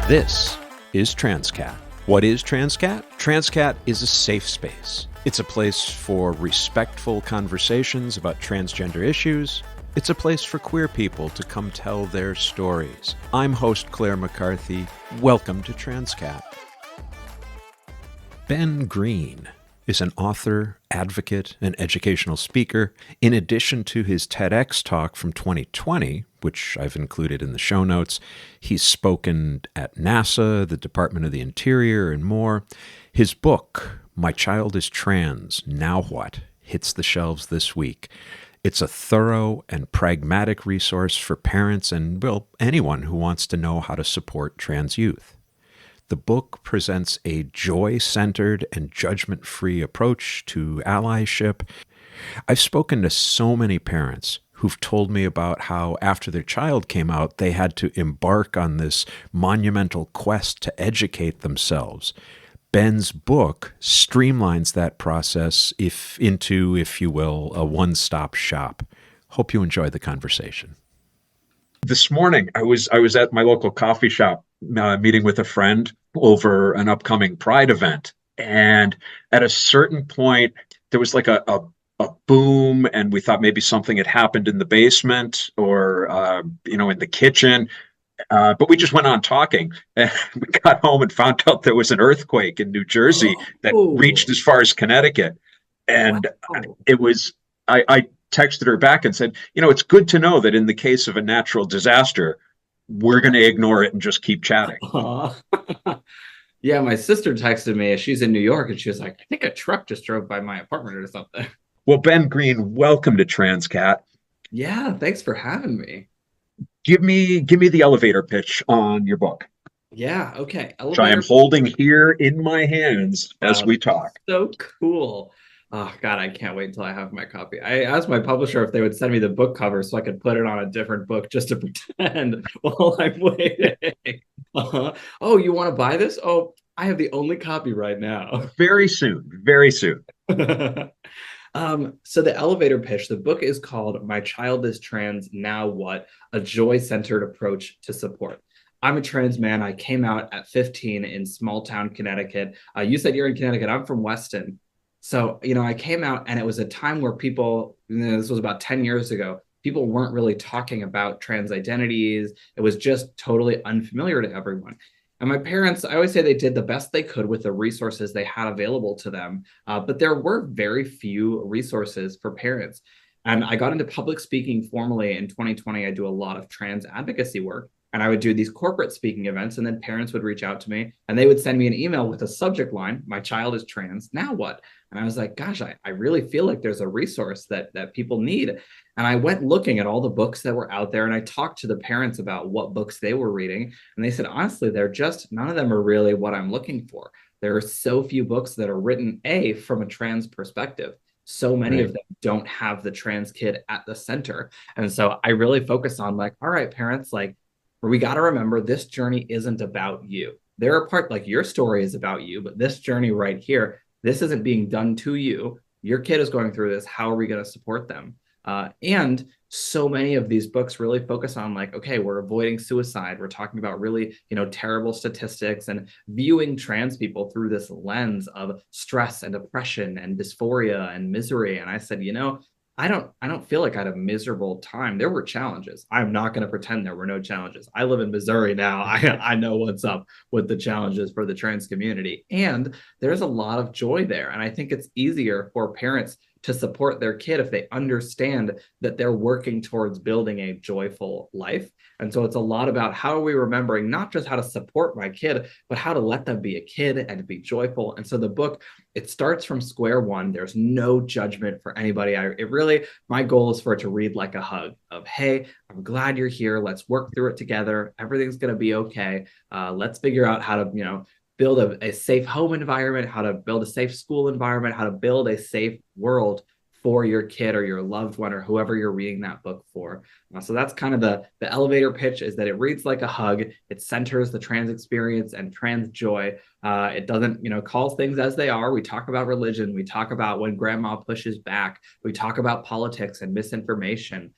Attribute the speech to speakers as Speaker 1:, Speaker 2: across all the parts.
Speaker 1: This is Transqat. What is Transqat? Transqat is a safe space. It's a place for respectful conversations about transgender issues. It's a place for queer people to come tell their stories. I'm host Clare McCarthy. Welcome to Transqat. Ben Greene is an author, advocate, and educational speaker. In addition to his TEDx talk from 2020, which I've included in the show notes, he's spoken at NASA, the Department of the Interior, and more. His book, My Child I Tran, Now What?, hits the shelves this week. It's a thorough and pragmatic resource for parents and, well, anyone who wants to know how to support trans youth. The book presents a joy-centered and judgment-free approach to allyship. I've spoken to so many parents who've told me about how after their child came out, they had to embark on this monumental quest to educate themselves. Ben's book streamlines that process into, if you will, a one-stop shop. Hope you enjoy the conversation. This morning, I was at my local coffee shop meeting with a friend over an upcoming Pride event. And at a certain point, there was like a boom, and we thought maybe something had happened in the basement or, in the kitchen. But we just went on talking, and we got home and found out there was an earthquake in New Jersey that reached as far as Connecticut. And it was, I texted her back and said, it's good to know that in the case of a natural disaster, we're going to ignore it and just keep chatting.
Speaker 2: Yeah, my sister texted me. She's in New York, and she was like, I think a truck just drove by my apartment or something.
Speaker 1: Well, Ben Greene, welcome to Transqat.
Speaker 2: Yeah, thanks for having me.
Speaker 1: Give me the elevator pitch on your book.
Speaker 2: Yeah, okay.
Speaker 1: Which I am holding here in my hands as we talk.
Speaker 2: So cool. Oh, God, I can't wait until I have my copy. I asked my publisher if they would send me the book cover so I could put it on a different book just to pretend while I'm waiting. Oh, you want to buy this? Oh, I have the only copy right now.
Speaker 1: Very soon. Very soon.
Speaker 2: So the elevator pitch, the book is called My Child I Tran, Now What? A Joy-Centered Approach to Support. I'm a trans man. I came out at 15 in small town Connecticut. You said you're in Connecticut. I'm from Weston. So, I came out, and it was a time where people, this was about 10 years ago, people weren't really talking about trans identities. It was just totally unfamiliar to everyone. And my parents, I always say they did the best they could with the resources they had available to them. But there were very few resources for parents. And I got into public speaking formally in 2020. I do a lot of trans advocacy work. And I would do these corporate speaking events, and then parents would reach out to me, and they would send me an email with a subject line, My Child I Tran, Now What? And I was like, gosh, I really feel like there's a resource that people need. And I went looking at all the books that were out there, and I talked to the parents about what books they were reading. And they said, honestly, none of them are really what I'm looking for. There are so few books that are written, from a trans perspective. So many of them don't have the trans kid at the center. And so I really focus on all right, parents, we got to remember this journey isn't about you. There are parts your story is about you, but this journey right here, this isn't being done to you. Your kid is going through this. How are we going to support them? And so many of these books really focus on okay, we're avoiding suicide. We're talking about really, terrible statistics and viewing trans people through this lens of stress and depression and dysphoria and misery. And I said, I don't feel like I had a miserable time. There were challenges. I'm not going to pretend there were no challenges. I live in Missouri now. I know what's up with the challenges for the trans community. And there's a lot of joy there. And I think it's easier for parents to support their kid if they understand that they're working towards building a joyful life. And so it's a lot about how are we remembering not just how to support my kid, but how to let them be a kid and be joyful. And so the book, it starts from square one. There's no judgment for anybody. My goal is for it to read like a hug of, hey, I'm glad you're here. Let's work through it together. Everything's going to be okay. Let's figure out how to, build a safe home environment, how to build a safe school environment, how to build a safe world for your kid or your loved one or whoever you're reading that book for. So that's kind of the elevator pitch, is that it reads like a hug. It centers the trans experience and trans joy. It doesn't, calls things as they are. We talk about religion. We talk about when grandma pushes back. We talk about politics and misinformation.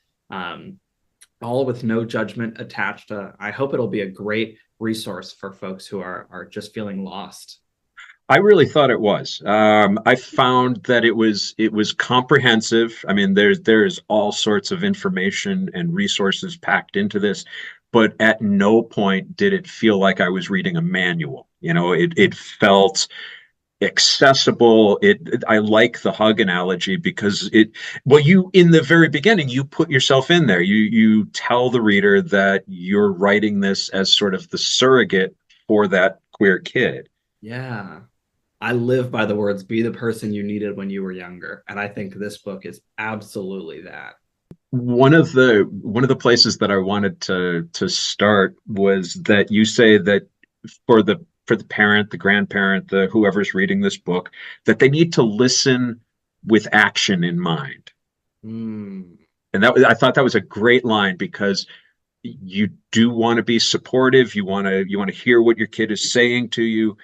Speaker 2: all with no judgment attached. I hope it'll be a great resource for folks who are just feeling lost.
Speaker 3: I really thought it was. I found that it was comprehensive. I mean, there's all sorts of information and resources packed into this, but at no point did it feel like I was reading a manual. It felt accessible. I like the hug analogy because well, you in the very beginning you put yourself in there. You tell the reader that you're writing this as sort of the surrogate for that queer kid.
Speaker 2: Yeah. I live by the words, be the person you needed when you were younger. And I think this book is absolutely that.
Speaker 3: One of the places that I wanted to start was that you say that for the parent, the grandparent, the whoever's reading this book, that they need to listen with action in mind.
Speaker 2: Mm,
Speaker 3: And I thought that was a great line because you do want to be supportive, you want to hear what your kid is saying to you,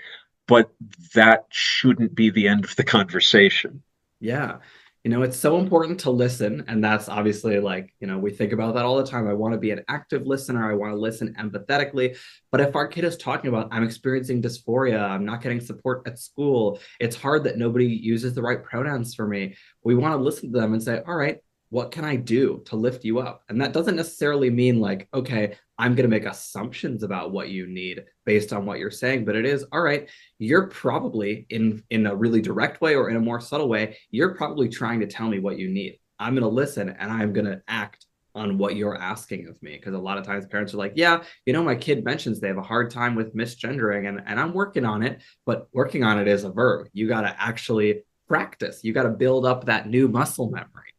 Speaker 3: but that shouldn't be the end of the conversation.
Speaker 2: yeah. It's so important to listen. And that's obviously like, we think about that all the time. I want to be an active listener. I want to listen empathetically. But if our kid is talking about, I'm experiencing dysphoria, I'm not getting support at school, it's hard that nobody uses the right pronouns for me. We want to listen to them and say, all right, what can I do to lift you up? And that doesn't necessarily mean like, okay, I'm going to make assumptions about what you need based on what you're saying, but it is, all right, you're probably in a really direct way or in a more subtle way, you're probably trying to tell me what you need. I'm going to listen and I'm going to act on what you're asking of me. Because a lot of times parents are like, yeah, my kid mentions they have a hard time with misgendering and I'm working on it, but working on it is a verb. You got to actually practice. You got to build up that new muscle memory.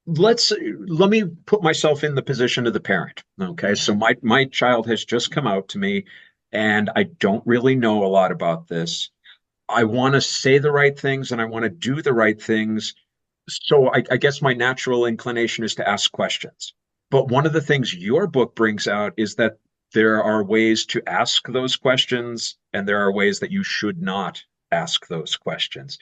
Speaker 3: Let me put myself in the position of the parent. Okay,
Speaker 2: Yeah.
Speaker 3: so my child has just come out to me, and I don't really know a lot about this. I want to say the right things and I want to do the right things. So I guess my natural inclination is to ask questions. But one of the things your book brings out is that there are ways to ask those questions, and there are ways that you should not ask those questions.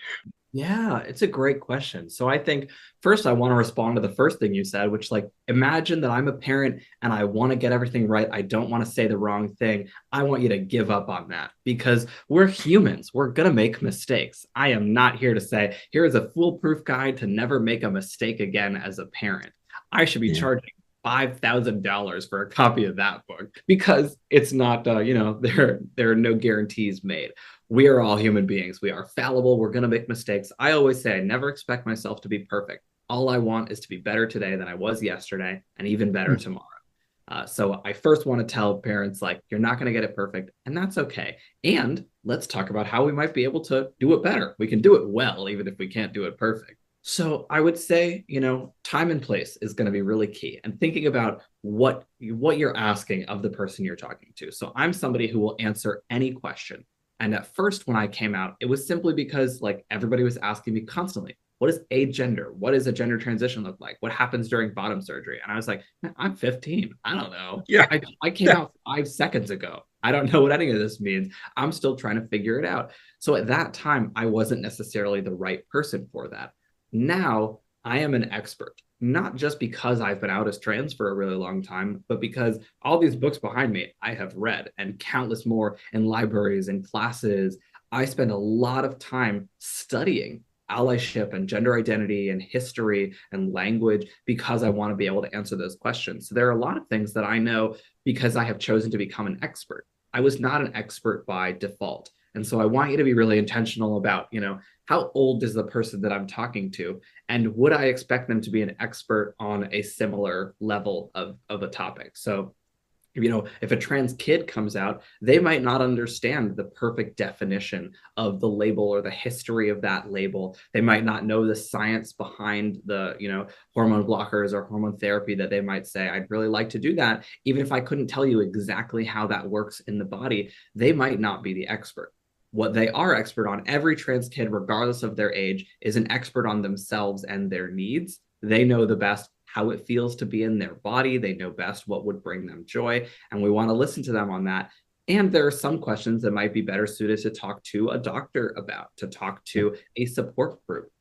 Speaker 2: Yeah, it's a great question. So I think first I want to respond to the first thing you said, which like imagine that I'm a parent and I want to get everything right. I don't want to say the wrong thing. I want you to give up on that because we're humans. We're going to make mistakes. I am not here to say, here is a foolproof guide to never make a mistake again as a parent. I should be
Speaker 3: Yeah.
Speaker 2: charging $5,000 for a copy of that book because it's not, there are no guarantees made. We are all human beings. We are fallible. We're going to make mistakes. I always say I never expect myself to be perfect. All I want is to be better today than I was yesterday and even better tomorrow. So I first want to tell parents, like, you're not going to get it perfect, and that's okay. And let's talk about how we might be able to do it better. We can do it well, even if we can't do it perfect. So I would say, time and place is going to be really key, and thinking about what you're asking of the person you're talking to. So I'm somebody who will answer any question. And at first, when I came out, it was simply because like everybody was asking me constantly, what is agender? What does a gender transition look like? What happens during bottom surgery? And I was like, I'm 15. I don't know.
Speaker 3: Yeah.
Speaker 2: I came
Speaker 3: Yeah.
Speaker 2: out 5 seconds ago. I don't know what any of this means. I'm still trying to figure it out. So at that time, I wasn't necessarily the right person for that. Now I am an expert, not just because I've been out as trans for a really long time, but because all these books behind me I have read and countless more in libraries and classes. I spend a lot of time studying allyship and gender identity and history and language because I want to be able to answer those questions. So there are a lot of things that I know because I have chosen to become an expert. I was not an expert by default. And so I want you to be really intentional about, how old is the person that I'm talking to? And would I expect them to be an expert on a similar level of a topic? So, if a trans kid comes out, they might not understand the perfect definition of the label or the history of that label. They might not know the science behind the, hormone blockers or hormone therapy that they might say, I'd really like to do that. Even if I couldn't tell you exactly how that works in the body, they might not be the expert. What they are expert on, every trans kid, regardless of their age, is an expert on themselves and their needs. They know the best how it feels to be in their body. They know best what would bring them joy. And we want to listen to them on that. And there are some questions that might be better suited to talk to a doctor about, to talk to a support group.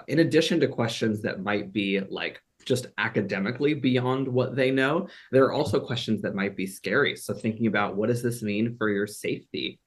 Speaker 2: In addition to questions that might be like just academically beyond what they know. There are also questions that might be scary. So thinking about, what does this mean for your safety?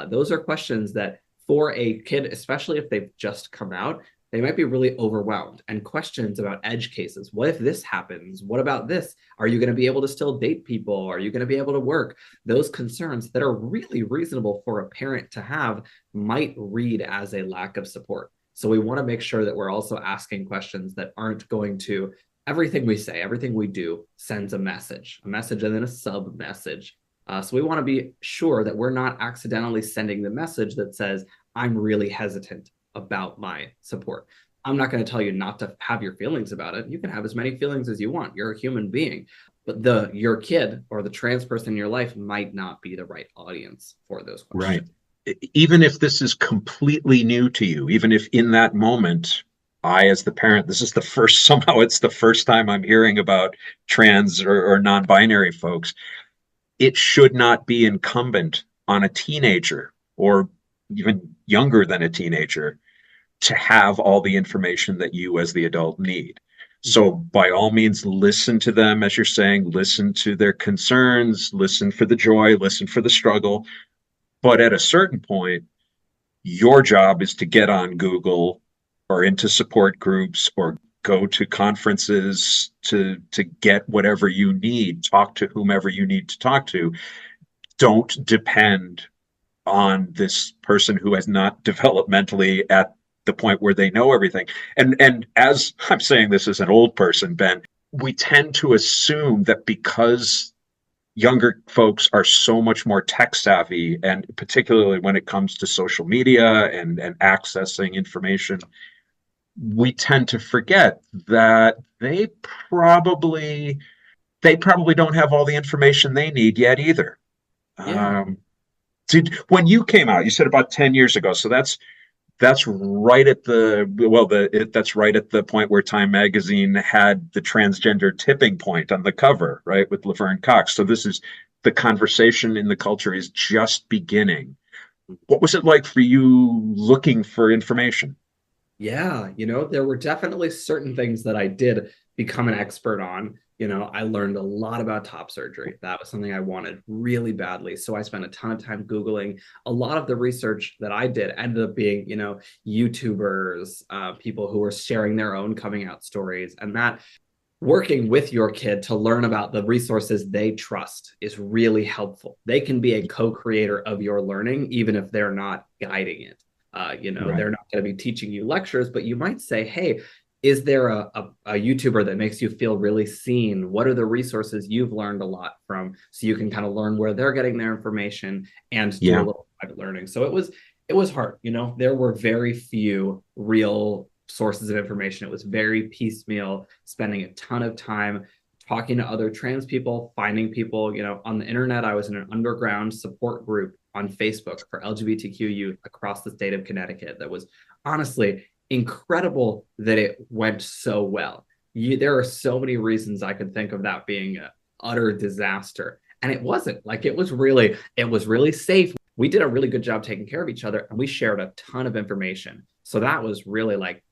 Speaker 2: Those are questions that for a kid, especially if they've just come out, they might be really overwhelmed. And questions about edge cases. What if this happens? What about this? Are you going to be able to still date people? Are you going to be able to work? Those concerns that are really reasonable for a parent to have might read as a lack of support. So we want to make sure that we're also asking questions that aren't going to, everything we say, everything we do sends a message and then a sub message. So we want to be sure that we're not accidentally sending the message that says, I'm really hesitant about my support. I'm not going to tell you not to have your feelings about it. You can have as many feelings as you want. You're a human being. But your kid or the trans person in your life might not be the right audience for those questions.
Speaker 3: Right. Even if this is completely new to you, even if in that moment, I, as the parent, this is the first, somehow it's the first time I'm hearing about trans or non-binary folks, it should not be incumbent on a teenager or even younger than a teenager to have all the information that you as the adult need. So by all means, listen to them, as you're saying, listen to their concerns, listen for the joy, listen for the struggle. But at a certain point, your job is to get on Google or into support groups or go to conferences to get whatever you need, talk to whomever you need to talk to. Don't depend on this person who has not developmentally at the point where they know everything. And as I'm saying this as an old person, Ben, we tend to assume that because younger folks are so much more tech savvy, and particularly when it comes to social media and accessing information, we tend to forget that they probably don't have all the information they need yet either.
Speaker 2: Yeah.
Speaker 3: When you came out, you said about 10 years ago, so that's right at that's right at the point where Time Magazine had the transgender tipping point on the cover, right, with Laverne Cox. So this is, the conversation in the culture is just beginning. What was it like for you looking for information?
Speaker 2: Yeah, there were definitely certain things that I did become an expert on. I learned a lot about top surgery. That was something I wanted really badly. So I spent a ton of time Googling. A lot of the research that I did ended up being, YouTubers, people who were sharing their own coming out stories. And that, working with your kid to learn about the resources they trust, is really helpful. They can be a co-creator of your learning, even if they're not guiding it.
Speaker 3: Right.
Speaker 2: They're not going to be teaching you lectures, but you might say, hey, is there a YouTuber that makes you feel really seen? What are the resources you've learned a lot from? So you can kind of learn where they're getting their information and do a little private learning. So it was hard. There were very few real sources of information. It was very piecemeal, spending a ton of time talking to other trans people, finding people, on the internet. I was in an underground support group on Facebook for LGBTQ youth across the state of Connecticut that was honestly incredible that it went so well. There are so many reasons I could think of that being an utter disaster. And it wasn't. Like, it was really safe. We did a really good job taking care of each other, and we shared a ton of information. So that was really like,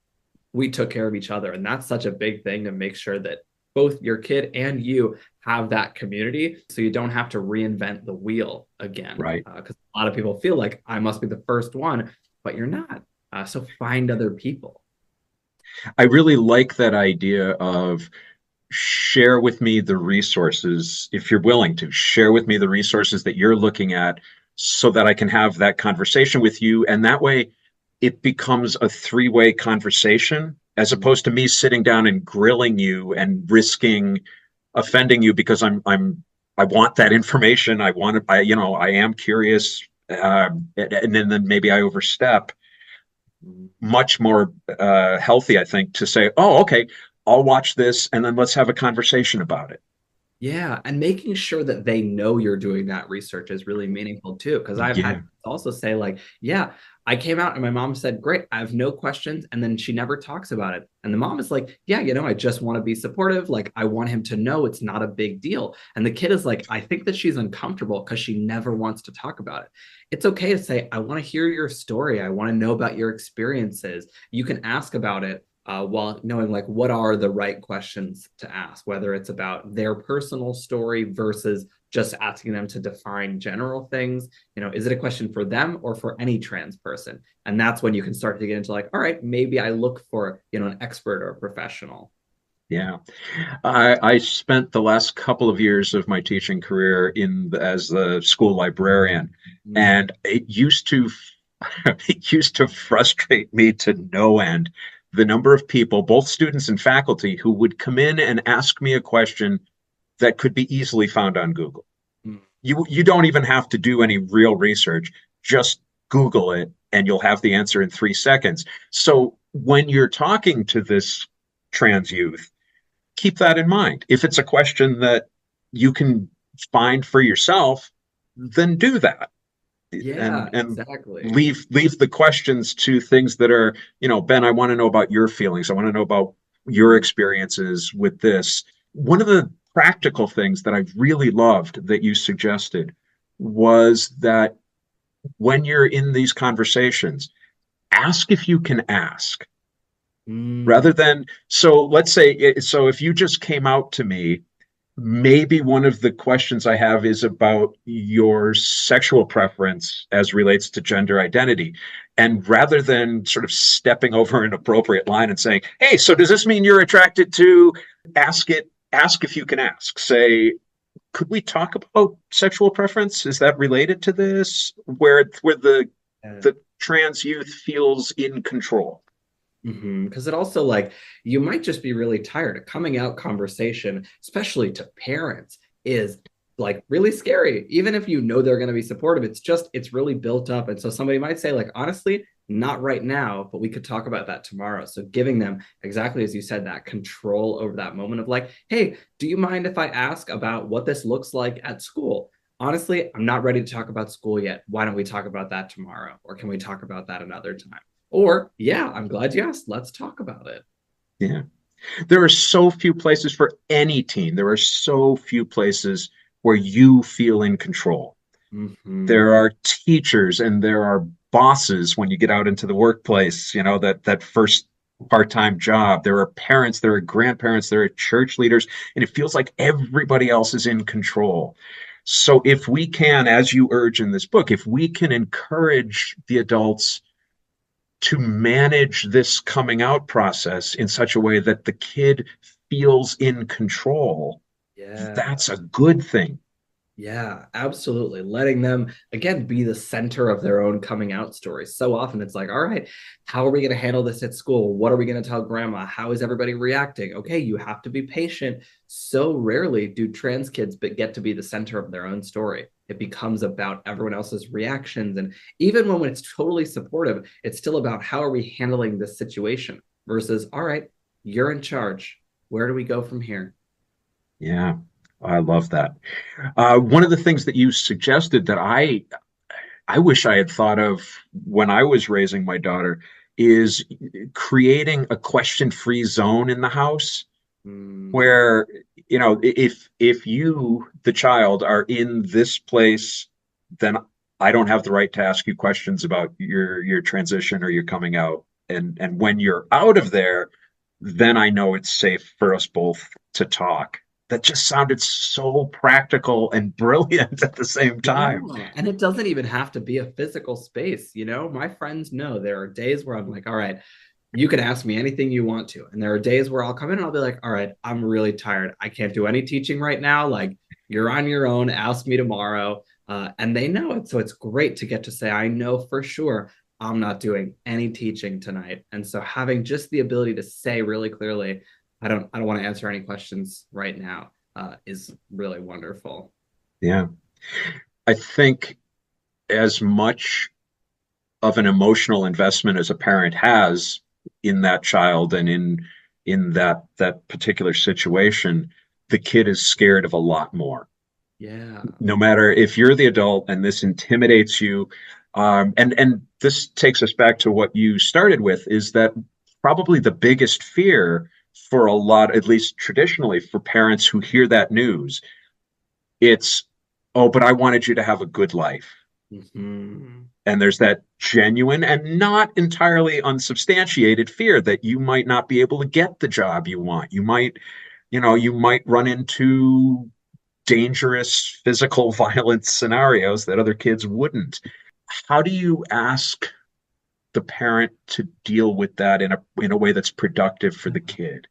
Speaker 2: we took care of each other. And that's such a big thing, to make sure that both your kid and you have that community, so you don't have to reinvent the wheel again.
Speaker 3: Right.
Speaker 2: Because a lot of people feel like I must be the first one, but you're not. So find other people.
Speaker 3: I really like that idea of share with me the resources, if you're willing to share with me the resources that you're looking at, so that I can have that conversation with you. And that way it becomes a three-way conversation, as opposed to me sitting down and grilling you and risking offending you because I want that information. I am curious, and then maybe I overstep. Much more healthy, I think, to say, oh, okay, I'll watch this and then let's have a conversation about it.
Speaker 2: Yeah, and making sure that they know you're doing that research is really meaningful too. Because I've had also say like, yeah, I came out and my mom said, great, I have no questions. And then she never talks about it. And the mom is like, yeah, I just want to be supportive. Like, I want him to know it's not a big deal. And the kid is like, I think that she's uncomfortable because she never wants to talk about it. It's okay to say, I want to hear your story. I want to know about your experiences. You can ask about it. while knowing like what are the right questions to ask, whether it's about their personal story versus just asking them to define general things. Is it a question for them or for any trans person? And that's when you can start to get into like, all right, maybe I look for, an expert or a professional.
Speaker 3: Yeah. I spent the last couple of years of my teaching career as the school librarian,
Speaker 2: Mm.
Speaker 3: and it used to it used to frustrate me to no end the number of people, both students and faculty, who would come in and ask me a question that could be easily found on Google.
Speaker 2: Mm.
Speaker 3: You don't even have to do any real research. Just Google it and you'll have the answer in 3 seconds. So when you're talking to this trans youth, keep that in mind. If it's a question that you can find for yourself, then do that.
Speaker 2: Yeah,
Speaker 3: And
Speaker 2: exactly.
Speaker 3: leave the questions to things that are, Ben, I want to know about your feelings. I want to know about your experiences with this. One of the practical things that I really loved that you suggested was that when you're in these conversations, ask if you can ask
Speaker 2: Mm.
Speaker 3: rather than, so let's say, so if you just came out to me, maybe one of the questions I have is about your sexual preference as relates to gender identity. And rather than sort of stepping over an appropriate line and saying, hey, so does this mean you're attracted to, ask if you can ask. Say, could we talk about sexual preference? Is that related to this? Where
Speaker 2: Yeah.
Speaker 3: the trans youth feels in control.
Speaker 2: Because it also like you might just be really tired. A coming out conversation, especially to parents, is like really scary. Even if you know they're going to be supportive, it's really built up. And so somebody might say, like, honestly, not right now, but we could talk about that tomorrow. So giving them exactly as you said, that control over that moment of like, hey, do you mind if I ask about what this looks like at school? Honestly, I'm not ready to talk about school yet. Why don't we talk about that tomorrow? Or can we talk about that another time? Or, yeah, I'm glad you asked. Let's talk about it.
Speaker 3: Yeah. There are so few places for any teen. There are so few places where you feel in control.
Speaker 2: Mm-hmm.
Speaker 3: There are teachers and there are bosses when you get out into the workplace, that first part-time job. There are parents, there are grandparents, there are church leaders, and it feels like everybody else is in control. So if we can, as you urge in this book, if we can encourage the adults to manage this coming out process in such a way that the kid feels in control,
Speaker 2: Yeah.
Speaker 3: that's a good thing.
Speaker 2: Yeah, absolutely. Letting them, again, be the center of their own coming out story. So often it's like, all right, how are we going to handle this at school? What are we going to tell grandma? How is everybody reacting? Okay, you have to be patient. So rarely do trans kids but get to be the center of their own story. It becomes about everyone else's reactions. And even when it's totally supportive, it's still about how are we handling this situation versus, all right, you're in charge. Where do we go from here?
Speaker 3: Yeah, I love that. One of the things that you suggested that I wish I had thought of when I was raising my daughter is creating a question-free zone in the house
Speaker 2: Mm,
Speaker 3: where, if you, the child, are in this place, then I don't have the right to ask you questions about your transition or your coming out. And when you're out of there, then I know it's safe for us both to talk. That just sounded so practical and brilliant at the same
Speaker 2: yeah,
Speaker 3: time.
Speaker 2: and it doesn't even have to be a physical space. My friends know there are days where I'm like, all right, you can ask me anything you want to. And there are days where I'll come in and I'll be like, all right, I'm really tired. I can't do any teaching right now. Like, you're on your own. Ask me tomorrow. And they know it. So it's great to get to say, I know for sure I'm not doing any teaching tonight. And so having just the ability to say really clearly, I don't want to answer any questions right now, is really wonderful.
Speaker 3: Yeah. I think as much of an emotional investment as a parent has in that child and in that particular situation, the kid is scared of a lot more.
Speaker 2: Yeah.
Speaker 3: No matter if you're the adult and this intimidates you, and this takes us back to what you started with, is that probably the biggest fear for a lot, at least traditionally, for parents who hear that news, it's, oh, but I wanted you to have a good life.
Speaker 2: Mm-hmm.
Speaker 3: And there's that genuine and not entirely unsubstantiated fear that you might not be able to get the job you want. You might run into dangerous physical violence scenarios that other kids wouldn't. How do you ask the parent to deal with that in a way that's productive for the kid?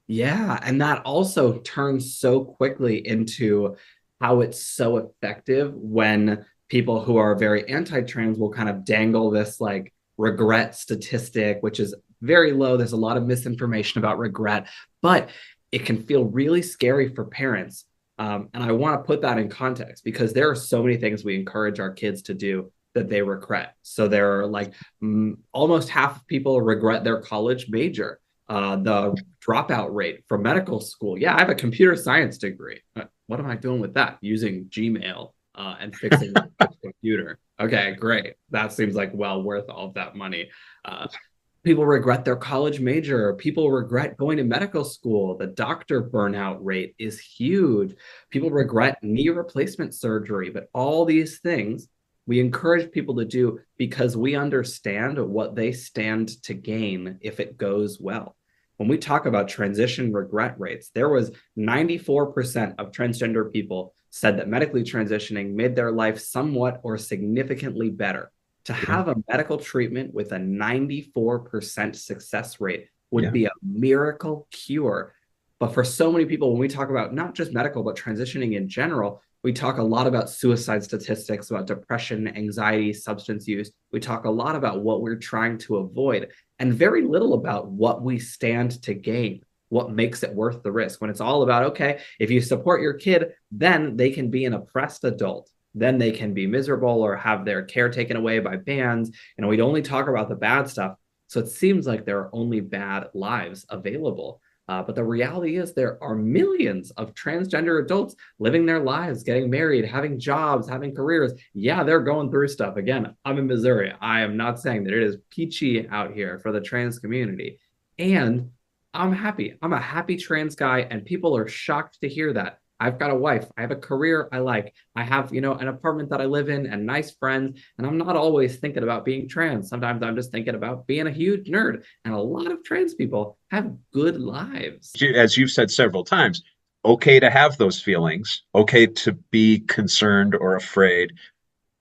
Speaker 2: Yeah, and that also turns so quickly into how it's so effective when people who are very anti-trans will kind of dangle this like regret statistic, which is very low. There's a lot of misinformation about regret, but it can feel really scary for parents. And I want to put that in context because there are so many things we encourage our kids to do that they regret. So there are like almost half of people regret their college major. The dropout rate from medical school. Yeah, I have a computer science degree. What am I doing with that? Using Gmail and fixing the computer. Okay, great. That seems like well worth all of that money. People regret their college major. People regret going to medical school. The doctor burnout rate is huge. People regret knee replacement surgery, but all these things we encourage people to do because we understand what they stand to gain if it goes well. When we talk about transition regret rates, there was 94% of transgender people said that medically transitioning made their life somewhat or significantly better. To
Speaker 3: Yeah.
Speaker 2: have a medical treatment with a 94% success rate would
Speaker 3: Yeah.
Speaker 2: be a miracle cure. But for so many people, when we talk about not just medical, but transitioning in general, we talk a lot about suicide statistics, about depression, anxiety, substance use. We talk a lot about what we're trying to avoid and very little about what we stand to gain, what makes it worth the risk. When it's all about, okay, if you support your kid, then they can be an oppressed adult. Then they can be miserable or have their care taken away by bans. And we'd only talk about the bad stuff. So it seems like there are only bad lives available. But the reality is there are millions of transgender adults living their lives, getting married, having jobs, having careers. Yeah, they're going through stuff. Again, I'm in Missouri. I am not saying that it is peachy out here for the trans community. And I'm happy. I'm a happy trans guy, and people are shocked to hear that. I've got a wife. I have a career I like. I have, an apartment that I live in and nice friends. And I'm not always thinking about being trans. Sometimes I'm just thinking about being a huge nerd. And a lot of trans people have good lives.
Speaker 3: As you've said several times, okay to have those feelings, okay to be concerned or afraid.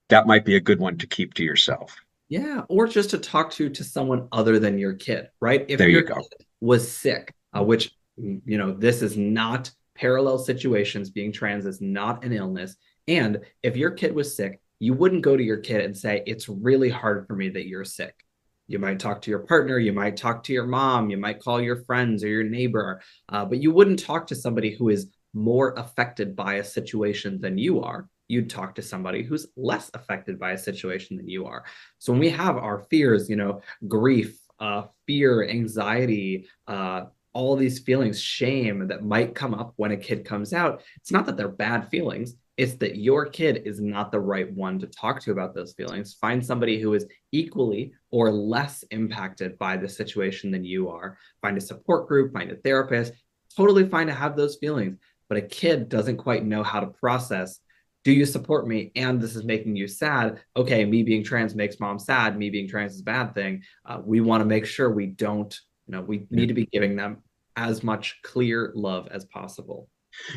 Speaker 3: That might be a good one to keep to yourself.
Speaker 2: Yeah, or just to talk to someone other than your kid, right? If
Speaker 3: There you
Speaker 2: your
Speaker 3: go.
Speaker 2: kid was sick, which this is not parallel situations. Being trans is not an illness. And if your kid was sick, you wouldn't go to your kid and say, "It's really hard for me that you're sick." You might talk to your partner, you might talk to your mom, you might call your friends or your neighbor, but you wouldn't talk to somebody who is more affected by a situation than you are. You'd talk to somebody who's less affected by a situation than you are. So when we have our fears, grief, fear, anxiety, all these feelings, shame that might come up when a kid comes out, it's not that they're bad feelings. It's that your kid is not the right one to talk to about those feelings. Find somebody who is equally or less impacted by the situation than you are. Find a support group, find a therapist. Totally fine to have those feelings. But a kid doesn't quite know how to process, do you support me? And this is making you sad. Okay, me being trans makes mom sad. Me being trans is a bad thing. We want to make sure we don't, we need to be giving them as much clear love as possible.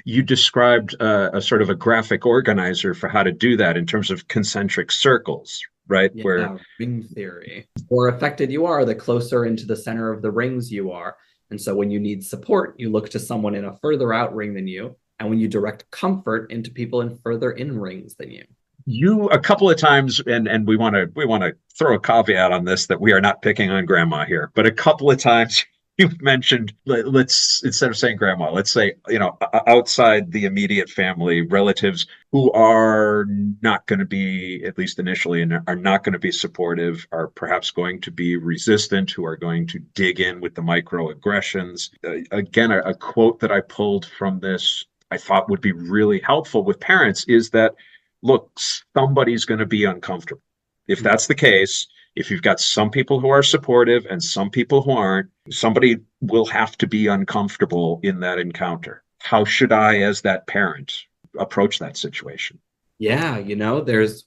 Speaker 3: You described a sort of a graphic organizer for how to do that in terms of concentric circles, right? Where
Speaker 2: Yeah, ring theory. The more affected you are, the closer into the center of the rings you are. And so when you need support, you look to someone in a further out ring than you. And when you direct comfort into people in further in rings than you.
Speaker 3: you a couple of times, and we want to throw a caveat on this that we are not picking on grandma here, but a couple of times you've mentioned, let's, instead of saying grandma, let's say, outside the immediate family, relatives who are not going to be, at least initially, and are not going to be supportive, are perhaps going to be resistant, who are going to dig in with the microaggressions. Again, a quote that I pulled from this I thought would be really helpful with parents is that, look, somebody's going to be uncomfortable. If that's the case, if you've got some people who are supportive and some people who aren't, somebody will have to be uncomfortable in that encounter. How should I, as that parent, approach that situation?
Speaker 2: Yeah,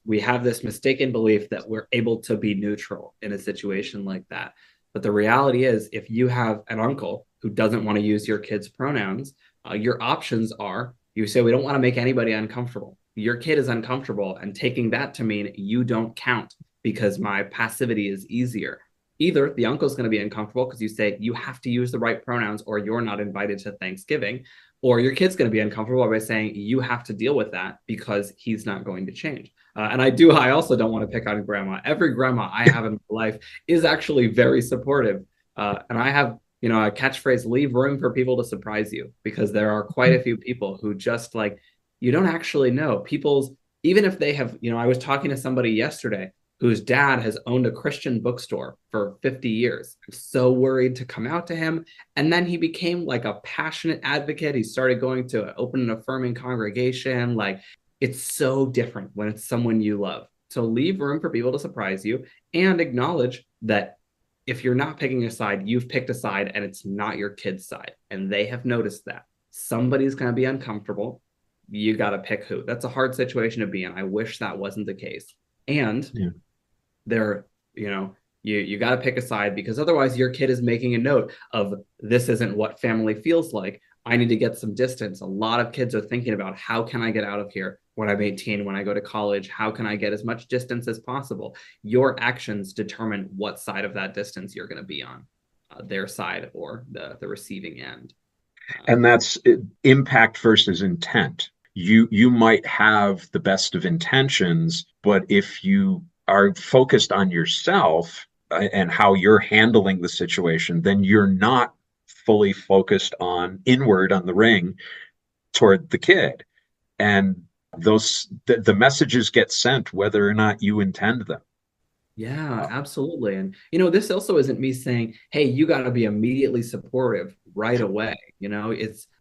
Speaker 2: we have this mistaken belief that we're able to be neutral in a situation like that. But the reality is, if you have an uncle who doesn't want to use your kid's pronouns, your options are you say, we don't want to make anybody uncomfortable. Your kid is uncomfortable, and taking that to mean you don't count because my passivity is easier. Either the uncle's going to be uncomfortable because you say you have to use the right pronouns or you're not invited to Thanksgiving, or your kid's going to be uncomfortable by saying you have to deal with that because he's not going to change. And I also don't want to pick on grandma. Every grandma I have in my life is actually very supportive. And I have, a catchphrase, leave room for people to surprise you, because there are quite a few people who just like, you don't actually know people's, even if they have, I was talking to somebody yesterday whose dad has owned a Christian bookstore for 50 years. I'm so worried to come out to him. And then he became like a passionate advocate. He started going to open an affirming congregation. Like, it's so different when it's someone you love. So leave room for people to surprise you and acknowledge that if you're not picking a side, you've picked a side and it's not your kid's side. And they have noticed that. Somebody's going to be uncomfortable. You got to pick who. That's a hard situation to be in. I wish that wasn't the case. And
Speaker 3: Yeah.
Speaker 2: there, you got to pick a side, because otherwise your kid is making a note of, this isn't what family feels like. I need to get some distance. A lot of kids are thinking about, how can I get out of here when I'm 18, when I go to college? How can I get as much distance as possible? Your actions determine what side of that distance you're going to be on, their side or the receiving end.
Speaker 3: And that's impact versus intent. You might have the best of intentions, but if you are focused on yourself and how you're handling the situation, then you're not fully focused on inward on the ring toward the kid. And the messages get sent whether or not you intend them.
Speaker 2: Yeah, absolutely. And this also isn't me saying, hey, you got to be immediately supportive right away.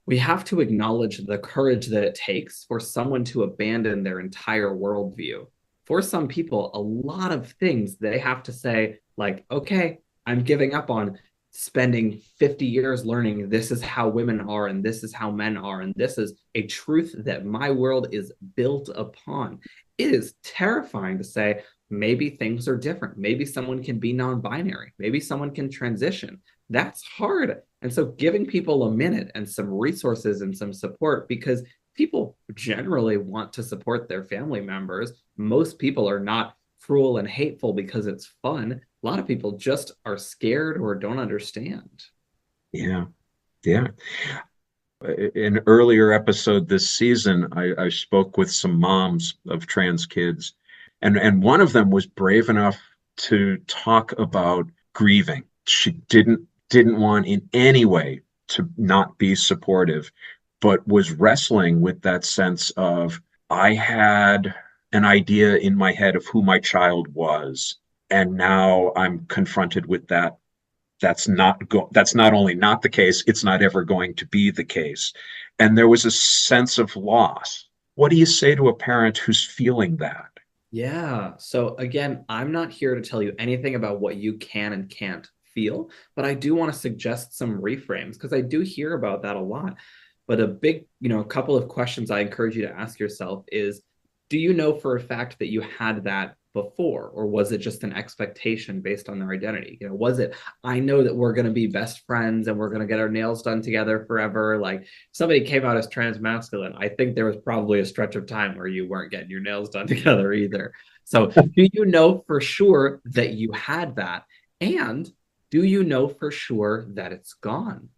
Speaker 2: We have to acknowledge the courage that it takes for someone to abandon their entire worldview. For some people, a lot of things they have to say, like, okay, I'm giving up on spending 50 years learning this is how women are and this is how men are and this is a truth that my world is built upon. It is terrifying to say, maybe things are different. Maybe someone can be non-binary. Maybe someone can transition. That's hard. And so giving people a minute and some resources and some support, because people generally want to support their family members. Most people are not cruel and hateful because it's fun. A lot of people just are scared or don't understand.
Speaker 3: Yeah. Yeah. An earlier episode this season, I spoke with some moms of trans kids, and one of them was brave enough to talk about grieving. She didn't want in any way to not be supportive, but was wrestling with that sense of, I had an idea in my head of who my child was, and now I'm confronted with that. That's not only not the case, it's not ever going to be the case. And there was a sense of loss. What do you say to a parent who's feeling that?
Speaker 2: Yeah. So again, I'm not here to tell you anything about what you can and can't feel, but I do want to suggest some reframes, because I do hear about that a lot. But a big, couple of questions I encourage you to ask yourself is, do you know for a fact that you had that before, or was it just an expectation based on their identity? Was it, I know that we're going to be best friends and we're going to get our nails done together forever? Like, somebody came out as trans masculine, I think there was probably a stretch of time where you weren't getting your nails done together either. So do you know for sure that you had that? And do you know for sure that it's gone?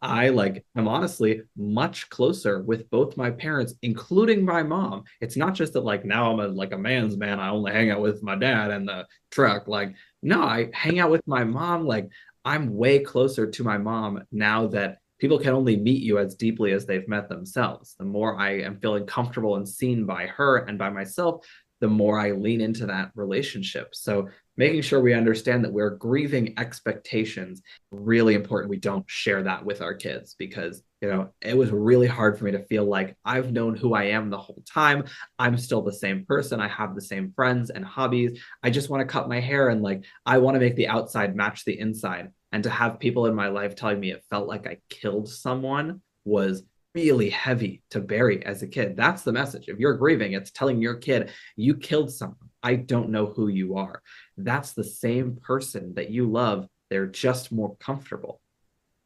Speaker 2: I'm honestly much closer with both my parents, including my mom. It's not just that, like, now I'm a man's man. I only hang out with my dad and the truck. Like, no, I hang out with my mom. Like, I'm way closer to my mom now that people can only meet you as deeply as they've met themselves. The more I am feeling comfortable and seen by her and by myself, the more I lean into that relationship. So making sure we understand that we're grieving expectations, really important we don't share that with our kids, because it was really hard for me to feel like I've known who I am the whole time. I'm still the same person. I have the same friends and hobbies. I just want to cut my hair, and like, I want to make the outside match the inside. And to have people in my life telling me it felt like I killed someone was really heavy to bury as a kid. That's the message. If you're grieving, it's telling your kid, you killed someone. I don't know who you are. That's the same person that you love. They're just more comfortable.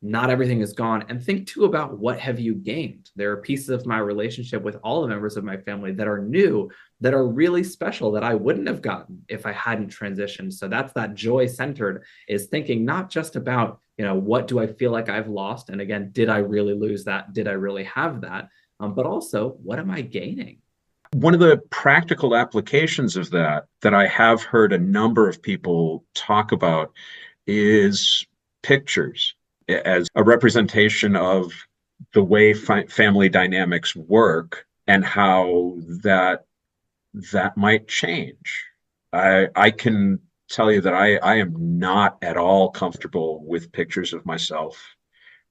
Speaker 2: Not everything is gone. And think too about what have you gained. There are pieces of my relationship with all the members of my family that are new, that are really special, that I wouldn't have gotten if I hadn't transitioned. So that's that joy centered, is thinking not just about, what do I feel like I've lost? And again, did I really lose that? Did I really have that? But also, what am I gaining?
Speaker 3: One of the practical applications of that I have heard a number of people talk about is pictures as a representation of the way family dynamics work and how that might change. I can tell you that I am not at all comfortable with pictures of myself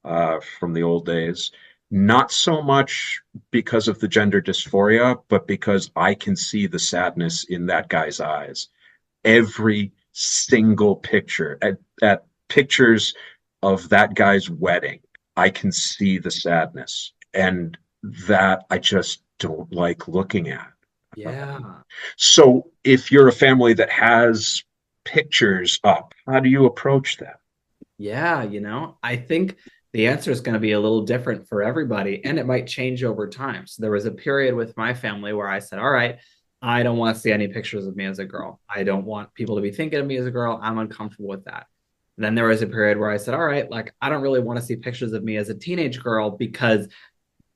Speaker 3: from the old days. Not so much because of the gender dysphoria, but because I can see the sadness in that guy's eyes. Every single picture, at pictures of that guy's wedding, I can see the sadness. And that I just don't like looking at.
Speaker 2: Yeah.
Speaker 3: So if you're a family that has pictures up, how do you approach that?
Speaker 2: Yeah, I think the answer is going to be a little different for everybody, and it might change over time. So there was a period with my family where I said, all right, I don't want to see any pictures of me as a girl. I don't want people to be thinking of me as a girl. I'm uncomfortable with that. Then there was a period where I said, all right, like, I don't really want to see pictures of me as a teenage girl because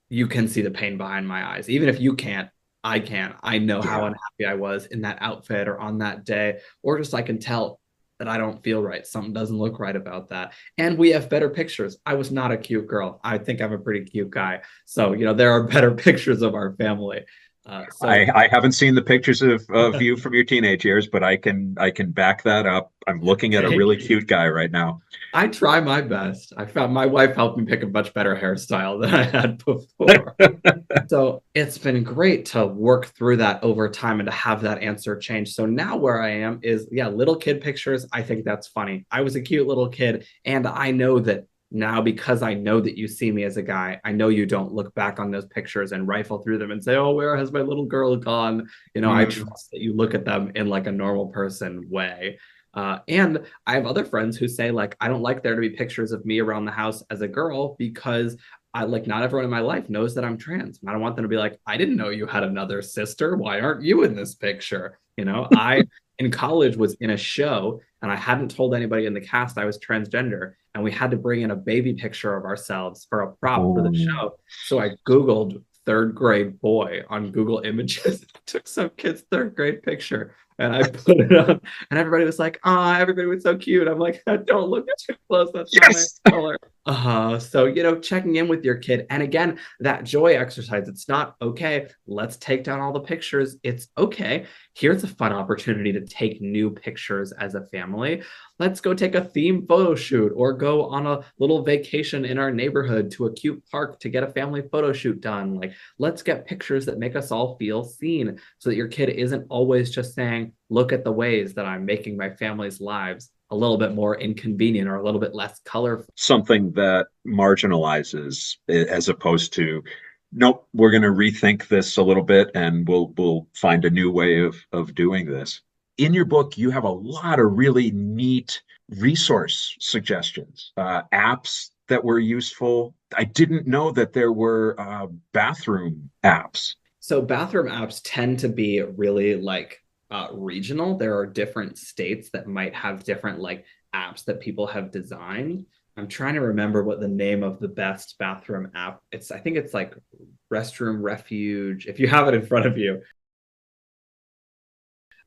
Speaker 2: you can see the pain behind my eyes. Even if you can't, I can. I know how
Speaker 3: Yeah.
Speaker 2: unhappy I was in that outfit or on that day, or just I can tell that I don't feel right. Something doesn't look right about that. And we have better pictures. I was not a cute girl. I think I'm a pretty cute guy. So, there are better pictures of our family. So
Speaker 3: I haven't seen the pictures of you from your teenage years, but I can back that up. I'm looking at a
Speaker 2: thank
Speaker 3: really
Speaker 2: you.
Speaker 3: cute guy right now.
Speaker 2: I try my best. I found my wife helped me pick a much better hairstyle than I had before. So it's been great to work through that over time and to have that answer change. So now where I am is, yeah, little kid pictures. I think that's funny. I was a cute little kid, and I know that now, because I know that you see me as a guy, I know you don't look back on those pictures and rifle through them and say, oh, where has my little girl gone? I
Speaker 3: Mm.
Speaker 2: trust that you look at them in like a normal person way. And I have other friends who say, like, I don't like there to be pictures of me around the house as a girl because I like not everyone in my life knows that I'm trans. I don't want them to be like, I didn't know you had another sister. Why aren't you in this picture? I in college was in a show and I hadn't told anybody in the cast I was transgender. And we had to bring in a baby picture of ourselves for a prop for the
Speaker 3: Oh.
Speaker 2: show. So I Googled third grade boy on Google Images, took some kid's third grade picture and I put it on. And everybody was like, ah, everybody was so cute. I'm like, don't look too close. That's not my
Speaker 3: Yes.
Speaker 2: color. So, checking in with your kid. And again, that joy exercise, it's not okay. Let's take down all the pictures. It's okay. Here's a fun opportunity to take new pictures as a family. Let's go take a theme photo shoot or go on a little vacation in our neighborhood to a cute park to get a family photo shoot done. Like, let's get pictures that make us all feel seen so that your kid isn't always just saying, look at the ways that I'm making my family's lives a little bit more inconvenient or a little bit less colorful.
Speaker 3: Something that marginalizes as opposed to, nope, we're going to rethink this a little bit and we'll find a new way of doing this. In your book, you have a lot of really neat resource suggestions, apps that were useful. I didn't know that there were bathroom apps.
Speaker 2: So bathroom apps tend to be really like regional. There are different states that might have different like apps that people have designed. I'm trying to remember what the name of the best bathroom app. I think it's like Restroom Refuge. If you have it in front of you,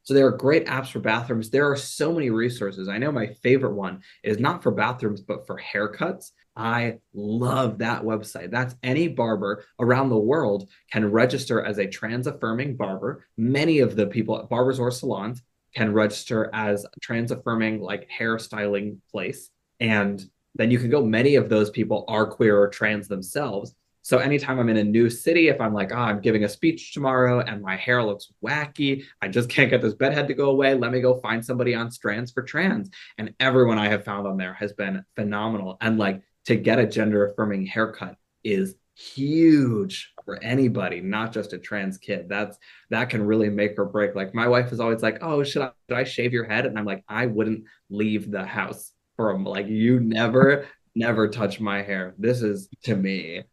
Speaker 2: so there are great apps for bathrooms. There are so many resources. I know my favorite one is not for bathrooms, but for haircuts. I love that website. That's any barber around the world can register as a trans affirming barber. Many of the people, barbers or salons, can register as trans affirming like hairstyling place. And then you can go, many of those people are queer or trans themselves. So anytime I'm in a new city, if I'm like, oh, I'm giving a speech tomorrow and my hair looks wacky, I just can't get this bedhead to go away. Let me go find somebody on Strands for Trans. And everyone I have found on there has been phenomenal. And like to get a gender affirming haircut is huge for anybody, not just a trans kid. That can really make or break. Like my wife is always like, "Oh, should I shave your head?" And I'm like, "I wouldn't leave the house for a, like you never touch my hair. This is to me."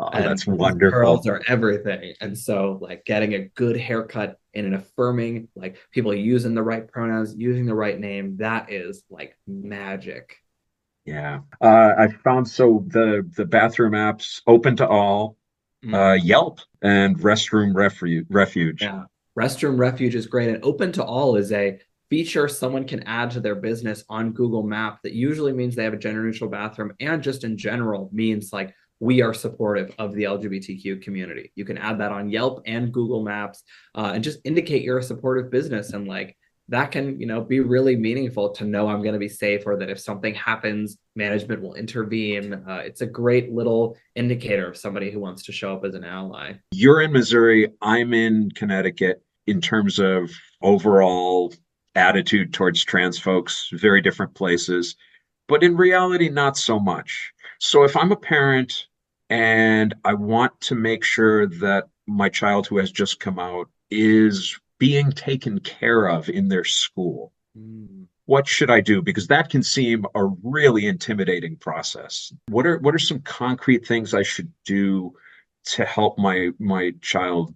Speaker 3: Oh,
Speaker 2: And
Speaker 3: that's
Speaker 2: these curls
Speaker 3: wonderful.
Speaker 2: are everything. And so, like, getting a good haircut in an affirming, like, people using the right pronouns, using the right name, that is like magic.
Speaker 3: Yeah. I found so the bathroom apps open to all,
Speaker 2: Mhm.
Speaker 3: Yelp and restroom refuge.
Speaker 2: Yeah. Restroom Refuge is great. And open to all is a feature someone can add to their business on Google Map that usually means they have a gender neutral bathroom and just in general means like we are supportive of the LGBTQ community. You can add that on Yelp and Google Maps and just indicate you're a supportive business and like that can, be really meaningful to know I'm going to be safe or that if something happens, management will intervene. It's a great little indicator of somebody who wants to show up as an ally.
Speaker 3: You're in Missouri, I'm in Connecticut. In terms of overall attitude towards trans folks, very different places, but in reality, not so much. So if I'm a parent and I want to make sure that my child who has just come out is being taken care of in their school,
Speaker 2: Mm.
Speaker 3: what should I do? Because that can seem a really intimidating process. What are some concrete things I should do to help my child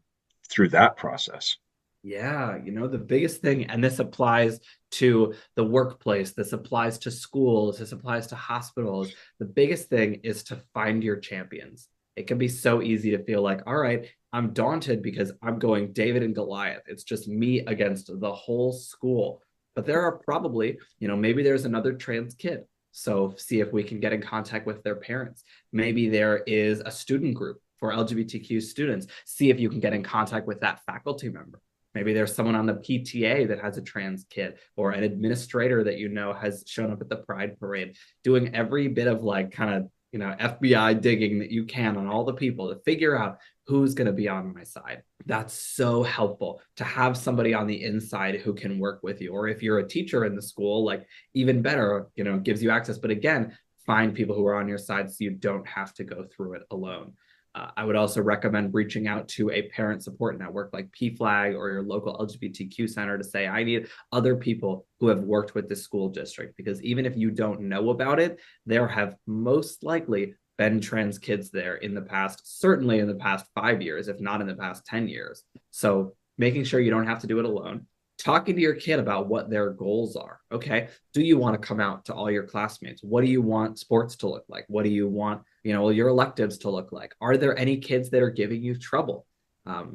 Speaker 3: through that process?
Speaker 2: Yeah, the biggest thing, and this applies to the workplace, this applies to schools, this applies to hospitals. The biggest thing is to find your champions. It can be so easy to feel like, all right, I'm daunted because I'm going David and Goliath. It's just me against the whole school. But there are probably, maybe there's another trans kid. So see if we can get in contact with their parents. Maybe there is a student group for LGBTQ students. See if you can get in contact with that faculty member. Maybe there's someone on the PTA that has a trans kid or an administrator that has shown up at the Pride Parade, doing every bit of like kind of, FBI digging that you can on all the people to figure out who's going to be on my side. That's so helpful to have somebody on the inside who can work with you. Or if you're a teacher in the school, like even better, gives you access. But again, find people who are on your side so you don't have to go through it alone. I would also recommend reaching out to a parent support network like PFLAG or your local LGBTQ center to say, I need other people who have worked with this school district. Because even if you don't know about it, there have most likely been trans kids there in the past, certainly in the past 5 years, if not in the past 10 years. So making sure you don't have to do it alone. Talking to your kid about what their goals are. Okay. Do you want to come out to all your classmates? What do you want sports to look like? What do you want your electives to look like? Are there any kids that are giving you trouble?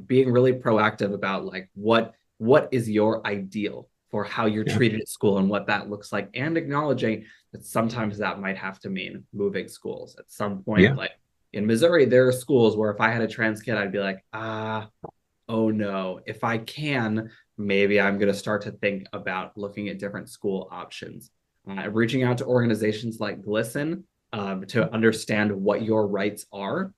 Speaker 2: Being really proactive about like what is your ideal for how you're
Speaker 3: Yeah.
Speaker 2: treated at school and what that looks like, and acknowledging that sometimes that might have to mean moving schools at some point.
Speaker 3: Yeah.
Speaker 2: Like in Missouri, there are schools where if I had a trans kid, I'd be like, oh no, if I can, maybe I'm going to start to think about looking at different school options. Reaching out to organizations like GLSEN to understand what your rights are.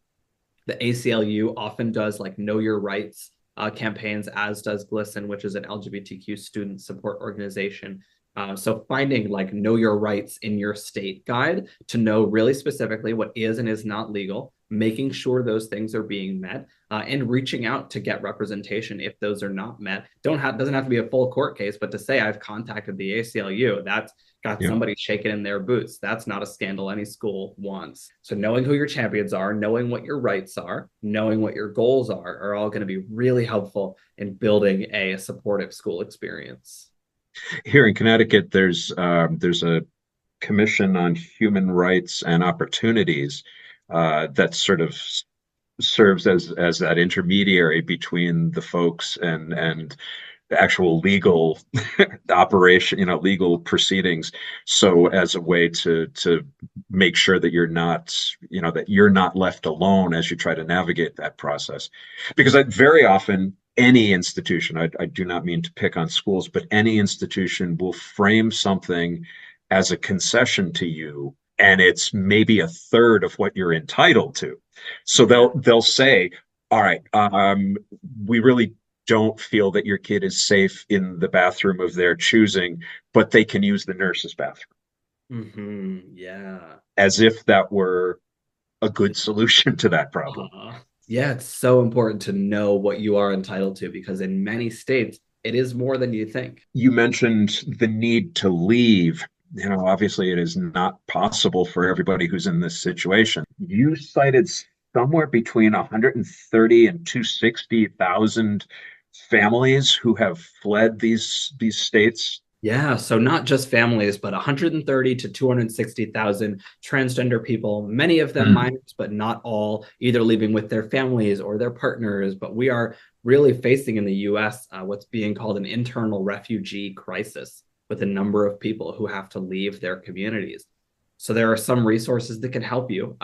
Speaker 2: The ACLU often does like Know Your Rights campaigns, as does GLSEN, which is an LGBTQ student support organization. So finding like Know Your Rights in your state guide to know really specifically what is and is not legal, making sure those things are being met, and reaching out to get representation if those are not met. Doesn't have to be a full court case, but to say I've contacted the ACLU, that's got
Speaker 3: Yeah.
Speaker 2: somebody shaking in their boots. That's not a scandal any school wants. So knowing who your champions are, knowing what your rights are, knowing what your goals are all going to be really helpful in building a supportive school experience.
Speaker 3: Here in Connecticut, there's a Commission on Human Rights and Opportunities that sort of serves as that intermediary between the folks and the actual legal operation, legal proceedings. So as a way to make sure that you're not left alone as you try to navigate that process, because very often any institution, I do not mean to pick on schools, but any institution will frame something as a concession to you, and it's maybe a third of what you're entitled to. So they'll say, all right, we really don't feel that your kid is safe in the bathroom of their choosing, but they can use the nurse's bathroom.
Speaker 2: Mm-hmm. Yeah.
Speaker 3: As if that were a good solution to that problem.
Speaker 2: Yeah, it's so important to know what you are entitled to because in many states, it is more than you think.
Speaker 3: You mentioned the need to leave. Obviously, it is not possible for everybody who's in this situation. You cited somewhere between 130 and 260,000 families who have fled these states.
Speaker 2: Yeah, so not just families, but 130 to 260,000 transgender people, many of them
Speaker 3: Mm.
Speaker 2: minors, but not all, either leaving with their families or their partners. But we are really facing in the US what's being called an internal refugee crisis with a number of people who have to leave their communities. So there are some resources that can help you.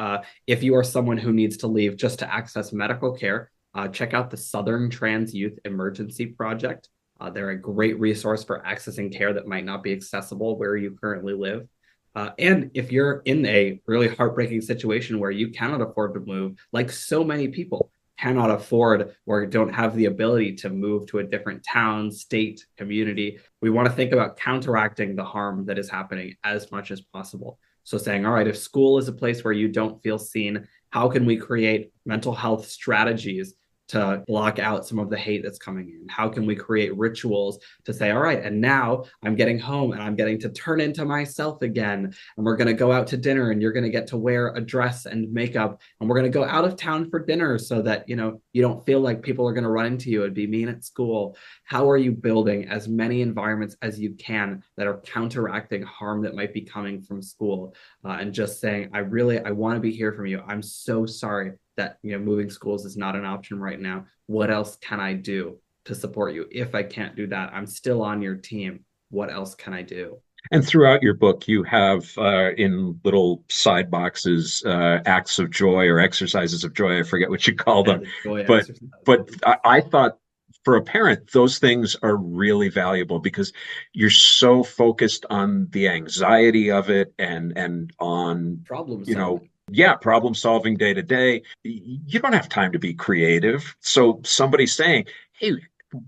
Speaker 2: If you are someone who needs to leave just to access medical care, check out the Southern Trans Youth Emergency Project. They're a great resource for accessing care that might not be accessible where you currently live. And if you're in a really heartbreaking situation where you cannot afford to move, like so many people cannot afford or don't have the ability to move to a different town, state, community, we want to think about counteracting the harm that is happening as much as possible. So saying, all right, if school is a place where you don't feel seen, how can we create mental health strategies to block out some of the hate that's coming in? How can we create rituals to say, all right, and now I'm getting home and I'm getting to turn into myself again. And we're going to go out to dinner and you're going to get to wear a dress and makeup. And we're going to go out of town for dinner so that, you don't feel like people are going to run into you and be mean at school. How are you building as many environments as you can that are counteracting harm that might be coming from school? And just saying, I want to be here from you. I'm so sorry that moving schools is not an option right now. What else can I do to support you? If I can't do that, I'm still on your team. What else can I do?
Speaker 3: And throughout your book, you have in little side boxes acts of joy or exercises of joy. I forget what you call
Speaker 2: Yeah,
Speaker 3: them,
Speaker 2: the joy
Speaker 3: but
Speaker 2: exercise.
Speaker 3: I thought for a parent those things are really valuable because you're so focused on the anxiety of it and on
Speaker 2: Problem
Speaker 3: you know
Speaker 2: solving.
Speaker 3: yeah, problem solving day to day. You don't have time to be creative. So somebody saying, "Hey,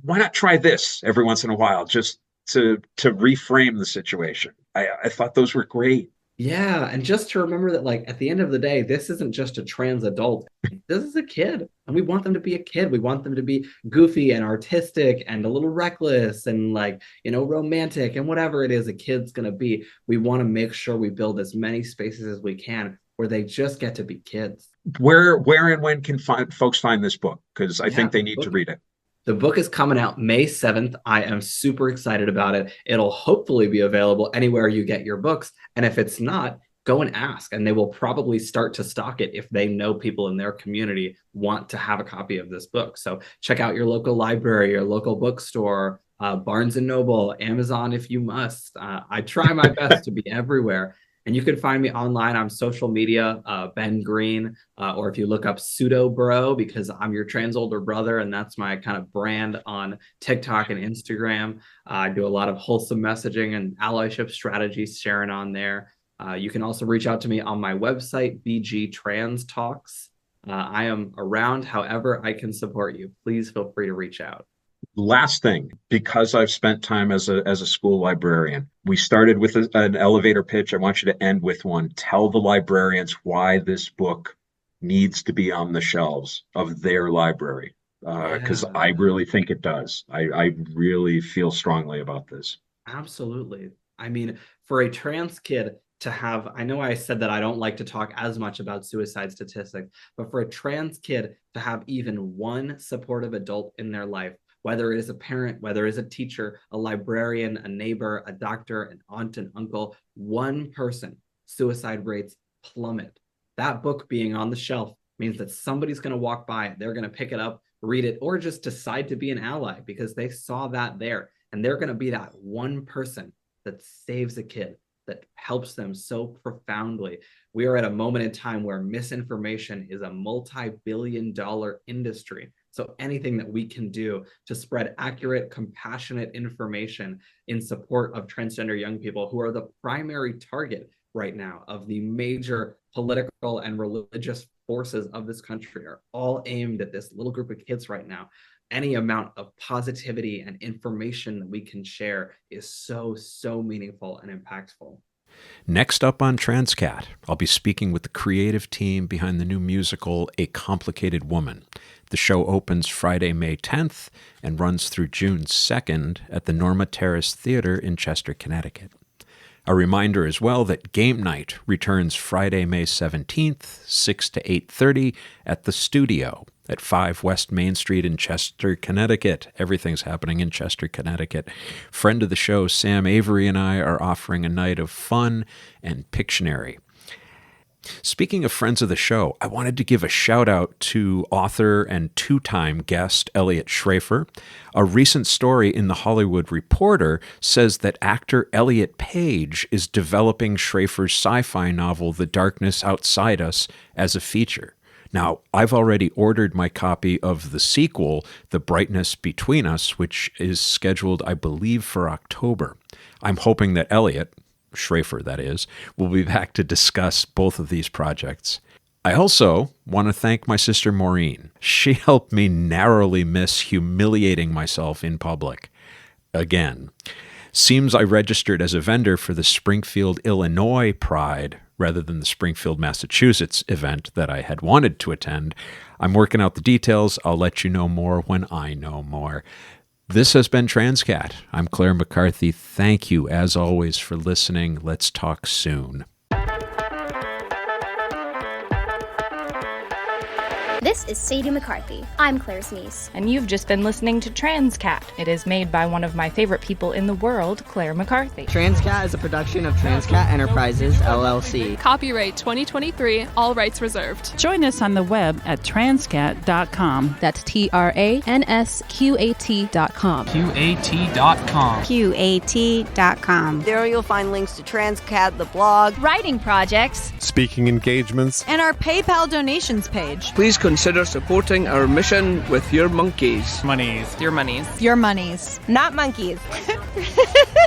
Speaker 3: why not try this every once in a while?" Just to reframe the situation. I thought those were great.
Speaker 2: Yeah, and just to remember that, like, at the end of the day, this isn't just a trans adult. This is a kid, and we want them to be a kid. We want them to be goofy and artistic and a little reckless and, like, romantic and whatever it is a kid's gonna be. We want to make sure we build as many spaces as we can where they just get to be kids.
Speaker 3: Where and when can folks find this book? Because I
Speaker 2: Yeah,
Speaker 3: think they need to read it.
Speaker 2: the book is coming out May 7th. I am super excited about it. It'll hopefully be available anywhere you get your books. And if it's not, go and ask. And they will probably start to stock it if they know people in their community want to have a copy of this book. So check out your local library, your local bookstore, Barnes and Noble, Amazon if you must. I try my best to be everywhere. And you can find me online on social media, Ben Greene, or if you look up Pseudo Bro, because I'm your trans older brother, and that's my kind of brand on TikTok and Instagram. I do a lot of wholesome messaging and allyship strategies sharing on there. You can also reach out to me on my website, BG Trans Talks. I am around however I can support you. Please feel free to reach out.
Speaker 3: Last thing, because I've spent time as a school librarian, we started with an elevator pitch. I want you to end with one. Tell the librarians why this book needs to be on the shelves of their library, because
Speaker 2: Yeah.
Speaker 3: I really think it does. I really feel strongly about this.
Speaker 2: Absolutely. I mean, for a trans kid to have, I know I said that I don't like to talk as much about suicide statistics, but for a trans kid to have even one supportive adult in their life, whether it is a parent, whether it is a teacher, a librarian, a neighbor, a doctor, an aunt, an uncle, one person, suicide rates plummet. That book being on the shelf means that somebody's going to walk by, they're going to pick it up, read it, or just decide to be an ally because they saw that there. And they're going to be that one person that saves a kid, that helps them so profoundly. We are at a moment in time where misinformation is a multi-billion-dollar industry. So anything that we can do to spread accurate, compassionate information in support of transgender young people who are the primary target right now of the major political and religious forces of this country are all aimed at this little group of kids right now. Any amount of positivity and information that we can share is so, so meaningful and impactful.
Speaker 1: Next up on Transqat, I'll be speaking with the creative team behind the new musical A Complicated Woman. The show opens Friday, May 10th and runs through June 2nd at the Norma Terrace Theater in Chester, Connecticut. A reminder as well that Game Night returns Friday, May 17th, 6 to 8:30 at the Studio at 5 West Main Street in Chester, Connecticut. Everything's happening in Chester, Connecticut. Friend of the show, Sam Avery, and I are offering a night of fun and Pictionary. Speaking of friends of the show, I wanted to give a shout out to author and two-time guest Elliot Schrafer. A recent story in The Hollywood Reporter says that actor Elliot Page is developing Schrafer's sci-fi novel The Darkness Outside Us as a feature. Now, I've already ordered my copy of the sequel, The Brightness Between Us, which is scheduled, I believe, for October. I'm hoping that Elliot, Schrafer that is, will be back to discuss both of these projects. I also want to thank my sister Maureen. She helped me narrowly miss humiliating myself in public. Again. Seems I registered as a vendor for the Springfield, Illinois Pride rather than the Springfield, Massachusetts event that I had wanted to attend. I'm working out the details. I'll let you know more when I know more. This has been Transqat. I'm Clare McCarthy. Thank you, as always, for listening. Let's talk soon.
Speaker 4: This is Sadie McCarthy. I'm Claire's niece.
Speaker 5: And you've just been listening to Transqat. It is made by one of my favorite people in the world, Clare McCarthy.
Speaker 6: Transqat is a production of Transqat Enterprises, LLC.
Speaker 7: Copyright 2023, all rights reserved.
Speaker 8: Join us on the web at transqat.com.
Speaker 9: That's TRANSQAT.com.
Speaker 10: QAT.com.
Speaker 11: QAT.com.
Speaker 12: There you'll find links to Transqat, the blog,
Speaker 4: writing projects,
Speaker 13: speaking engagements,
Speaker 11: and our PayPal donations page.
Speaker 14: Please consider supporting our mission with your monkeys.
Speaker 10: Monies.
Speaker 7: Your monies.
Speaker 11: Your monies.
Speaker 12: Not monkeys.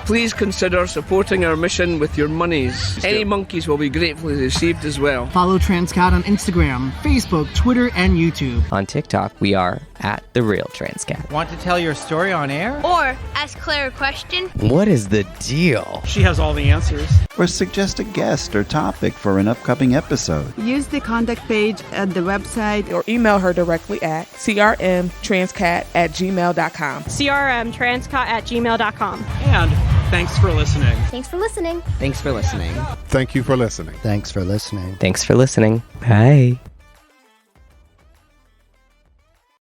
Speaker 14: Please consider supporting our mission with your monies. Any monkeys will be gratefully received as well.
Speaker 15: Follow Transqat on Instagram, Facebook, Twitter, and YouTube.
Speaker 6: On TikTok, we are at The Real Transqat.
Speaker 10: Want to tell your story on air?
Speaker 4: or ask Claire a question.
Speaker 6: What is the deal?
Speaker 10: She has all the answers.
Speaker 16: Or suggest a guest or topic for an upcoming episode.
Speaker 17: Use the contact page at the website
Speaker 18: or email her directly at crmtranscat@gmail.com.
Speaker 19: crmtranscat@gmail.com.
Speaker 10: And thanks for listening.
Speaker 4: Thanks for listening.
Speaker 6: Thanks for listening.
Speaker 13: Thank you for listening.
Speaker 16: Thanks for listening.
Speaker 6: Thanks for listening. Bye.